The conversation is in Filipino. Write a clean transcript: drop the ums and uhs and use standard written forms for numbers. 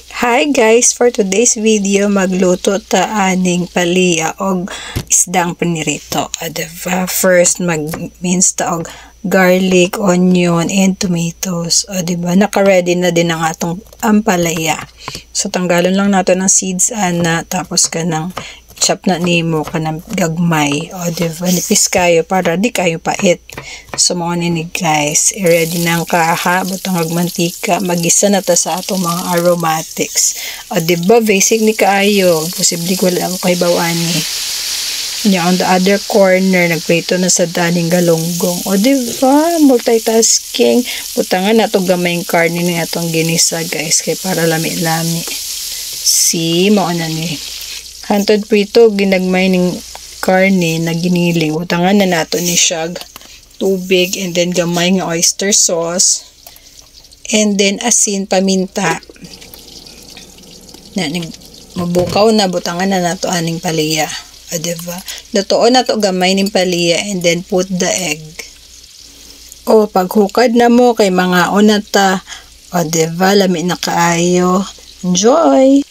Hi guys, for today's video magluto ta aning palaya og isdang pinirito. Diba? First mag-mince ta og garlic, onion, and tomatoes. O diba? Naka-ready na din ang atong palaya. So tanggalon lang nato ng seeds ana, tapos kanang chop na nimo kanang gagmay. O diba? Nipis kayo para di kayo pait. So mga nini guys, i-ready na ang kaha, butang mantika, magisa na ta sa atong mga aromatics. O diba? Basic ni kaayo. Posible wala ako kay bawani. Nya on the other corner, nagprito na sa daning galunggong. O diba? Multitasking. Butangan na itong gamayng karne na itong ginisa guys, kay para lami-lami. See, mauna ni. Hantod prito, ginagmay ng karne na giniling. Butangan na nato ni siya tubig, and then gamay nga oyster sauce, and then asin, paminta. Na mabukaw na, butangan na nato aning palaya. Diba? Lutoon na to gamay ning palaya, and then put the egg. O paghukad na mo kay mga unata. O diba? Lami na kaayo. Enjoy!